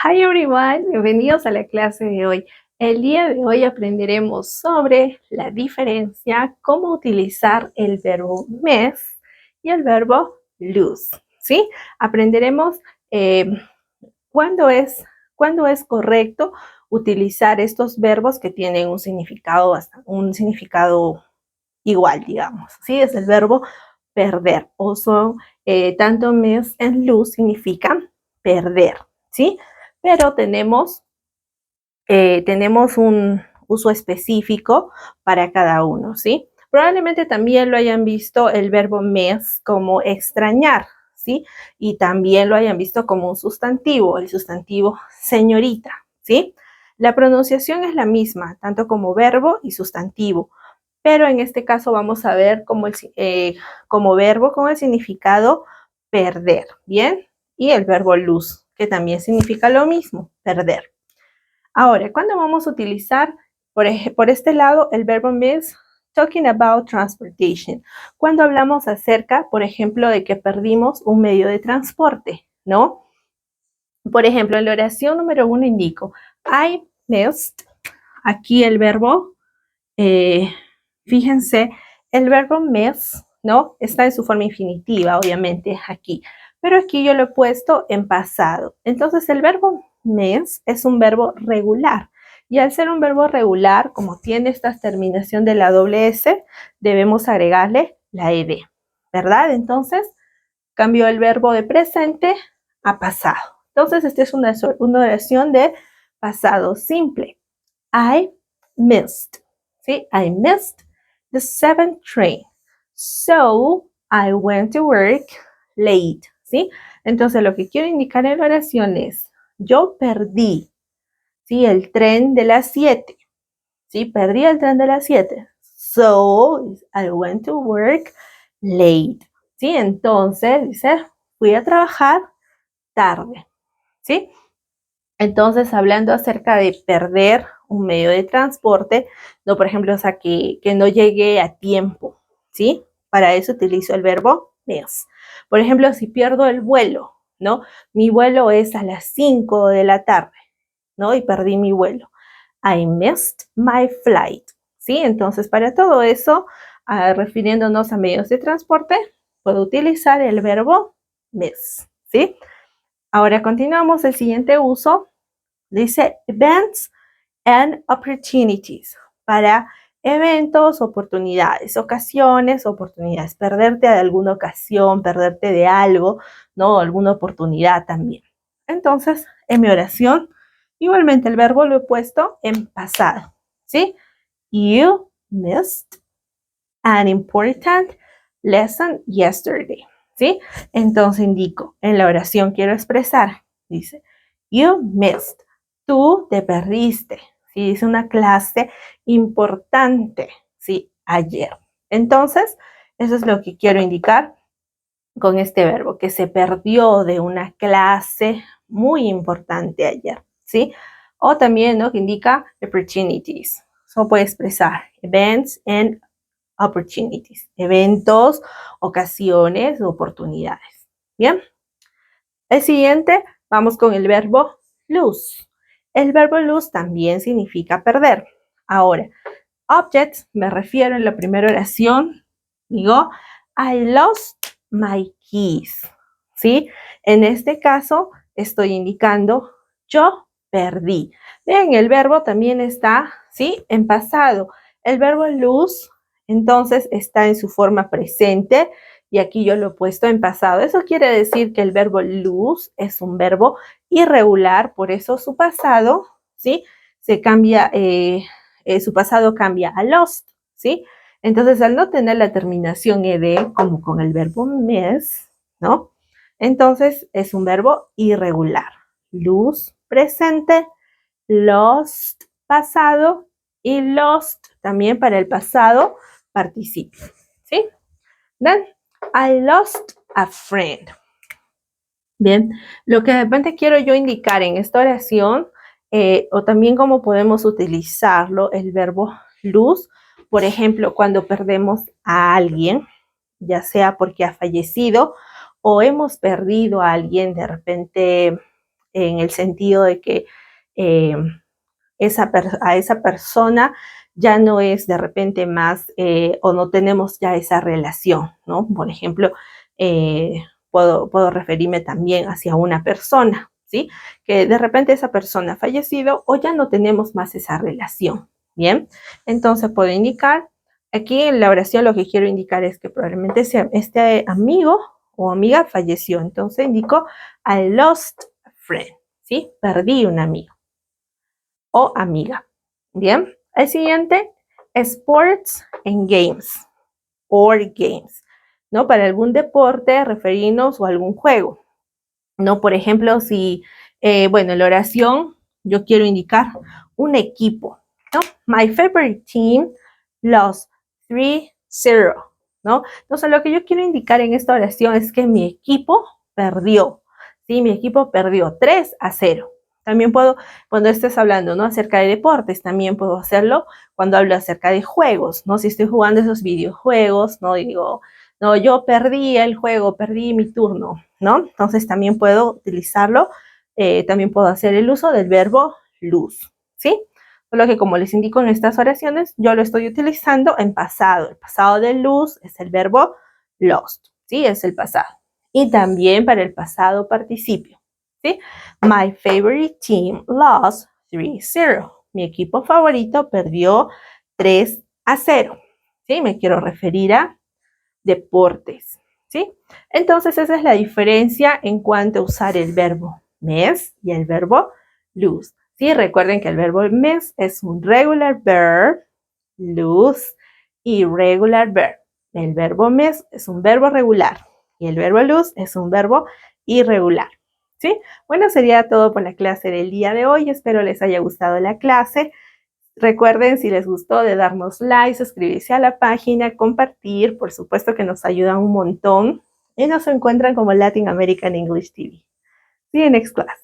Hi everyone, bienvenidos a la clase de hoy. El día de hoy aprenderemos sobre la diferencia, cómo utilizar el verbo mes y el verbo lose, ¿sí? Aprenderemos cuándo es, cuándo es correcto utilizar estos verbos que tienen un significado igual, digamos, ¿sí? Es el verbo perder, o son, tanto mes and lose significan perder, ¿sí? Pero tenemos un uso específico para cada uno, ¿sí? Probablemente también lo hayan visto el verbo mes como extrañar, ¿sí? Y también lo hayan visto como un sustantivo, el sustantivo señorita, ¿sí? La pronunciación es la misma, tanto como verbo y sustantivo, pero en este caso vamos a ver como verbo con el significado perder, ¿bien? Y el verbo lose, que también significa lo mismo, perder. Ahora, ¿cuándo vamos a utilizar por este lado el verbo miss? Talking about transportation. Cuando hablamos acerca, por ejemplo, de que perdimos un medio de transporte, ¿no? Por ejemplo, en la oración número 1 indico, I missed, aquí el verbo, fíjense, el verbo miss, ¿no? Está en su forma infinitiva, obviamente, aquí. Pero aquí yo lo he puesto en pasado. Entonces, el verbo miss es un verbo regular. Y al ser un verbo regular, como tiene esta terminación de la doble S, debemos agregarle la ed, ¿verdad? Entonces, cambio el verbo de presente a pasado. Entonces, esta es una oración de pasado simple. I missed, ¿sí? I missed the 7th train. So, I went to work late, ¿sí? Entonces, lo que quiero indicar en la oración es, yo perdí, ¿sí? El tren de las 7, ¿sí? Perdí el tren de las 7. So, I went to work late, ¿sí? Entonces, dice, fui a trabajar tarde, ¿sí? Entonces, hablando acerca de perder un medio de transporte, no, por ejemplo, o sea, que no llegué a tiempo, ¿sí? Para eso utilizo el verbo miss. Por ejemplo, si pierdo el vuelo, ¿no? Mi vuelo es a las 5 de la tarde, ¿no? Y perdí mi vuelo. I missed my flight, ¿sí? Entonces, para todo eso, refiriéndonos a medios de transporte, puedo utilizar el verbo miss, ¿sí? Ahora continuamos el siguiente uso. Dice events and opportunities, para eventos, oportunidades, ocasiones, oportunidades, perderte de alguna ocasión, perderte de algo, ¿no? Alguna oportunidad también. Entonces, en mi oración, igualmente el verbo lo he puesto en pasado, ¿sí? You missed an important lesson yesterday, ¿sí? Entonces indico, en la oración quiero expresar, dice, you missed, tú te perdiste, ¿sí? Es una clase importante, ¿sí? Ayer. Entonces, eso es lo que quiero indicar con este verbo, que se perdió de una clase muy importante ayer, ¿sí? O también, ¿no? Que indica opportunities. Eso puede expresar events and opportunities, eventos, ocasiones, oportunidades. Bien. El siguiente, vamos con el verbo lose. El verbo lose también significa perder. Ahora, objects, me refiero en la primera oración, digo, I lost my keys, ¿sí? En este caso, estoy indicando, yo perdí. Vean, el verbo también está, ¿sí? En pasado. El verbo lose, entonces, está en su forma presente, y aquí yo lo he puesto en pasado. Eso quiere decir que el verbo lose es un verbo irregular, por eso su pasado, ¿sí? Se cambia, su pasado cambia a lost, ¿sí? Entonces, al no tener la terminación ed, como con el verbo miss, ¿no? Entonces, es un verbo irregular. Lose, presente, lost, pasado, y lost también para el pasado participio, ¿sí? Then, I lost a friend. Bien, lo que de repente quiero yo indicar en esta oración, o también cómo podemos utilizarlo, el verbo lose, por ejemplo, cuando perdemos a alguien, ya sea porque ha fallecido o hemos perdido a alguien de repente en el sentido de que a esa persona ya no es de repente más o no tenemos ya esa relación, ¿no? Por ejemplo, puedo referirme también hacia una persona, ¿sí? Que de repente esa persona ha fallecido o ya no tenemos más esa relación, ¿bien? Entonces puedo indicar, aquí en la oración lo que quiero indicar es que probablemente este amigo o amiga falleció, entonces indico I lost a friend, ¿sí? Perdí un amigo o amiga. Bien, el siguiente, sports and games, or games, ¿no? Para algún deporte, referirnos o algún juego, ¿no? Por ejemplo, si, bueno, en la oración yo quiero indicar un equipo, ¿no? My favorite team lost 3-0, ¿no? Entonces, lo que yo quiero indicar en esta oración es que mi equipo perdió, ¿sí? Mi equipo perdió 3-0. También puedo, cuando estés hablando, ¿no? Acerca de deportes, también puedo hacerlo cuando hablo acerca de juegos, ¿no? Si estoy jugando esos videojuegos, ¿no? Y digo, no, yo perdí el juego, perdí mi turno, ¿no? Entonces también puedo utilizarlo, también puedo hacer el uso del verbo lose, ¿sí? Solo que como les indico en estas oraciones, yo lo estoy utilizando en pasado. El pasado de lose es el verbo lost, ¿sí? Es el pasado. Y también para el pasado participio, ¿sí? My favorite team lost 3-0. Mi equipo favorito perdió 3-0, ¿sí? Me quiero referir a deportes, ¿sí? Entonces esa es la diferencia en cuanto a usar el verbo miss y el verbo lose, ¿sí? Recuerden que el verbo miss es un regular verb, lose irregular verb. El verbo miss es un verbo regular y el verbo lose es un verbo irregular, ¿sí? Bueno, sería todo por la clase del día de hoy. Espero les haya gustado la clase. Recuerden, si les gustó, de darnos like, suscribirse a la página, compartir, por supuesto que nos ayudan un montón. Y nos encuentran como Latin American English TV. See you next class.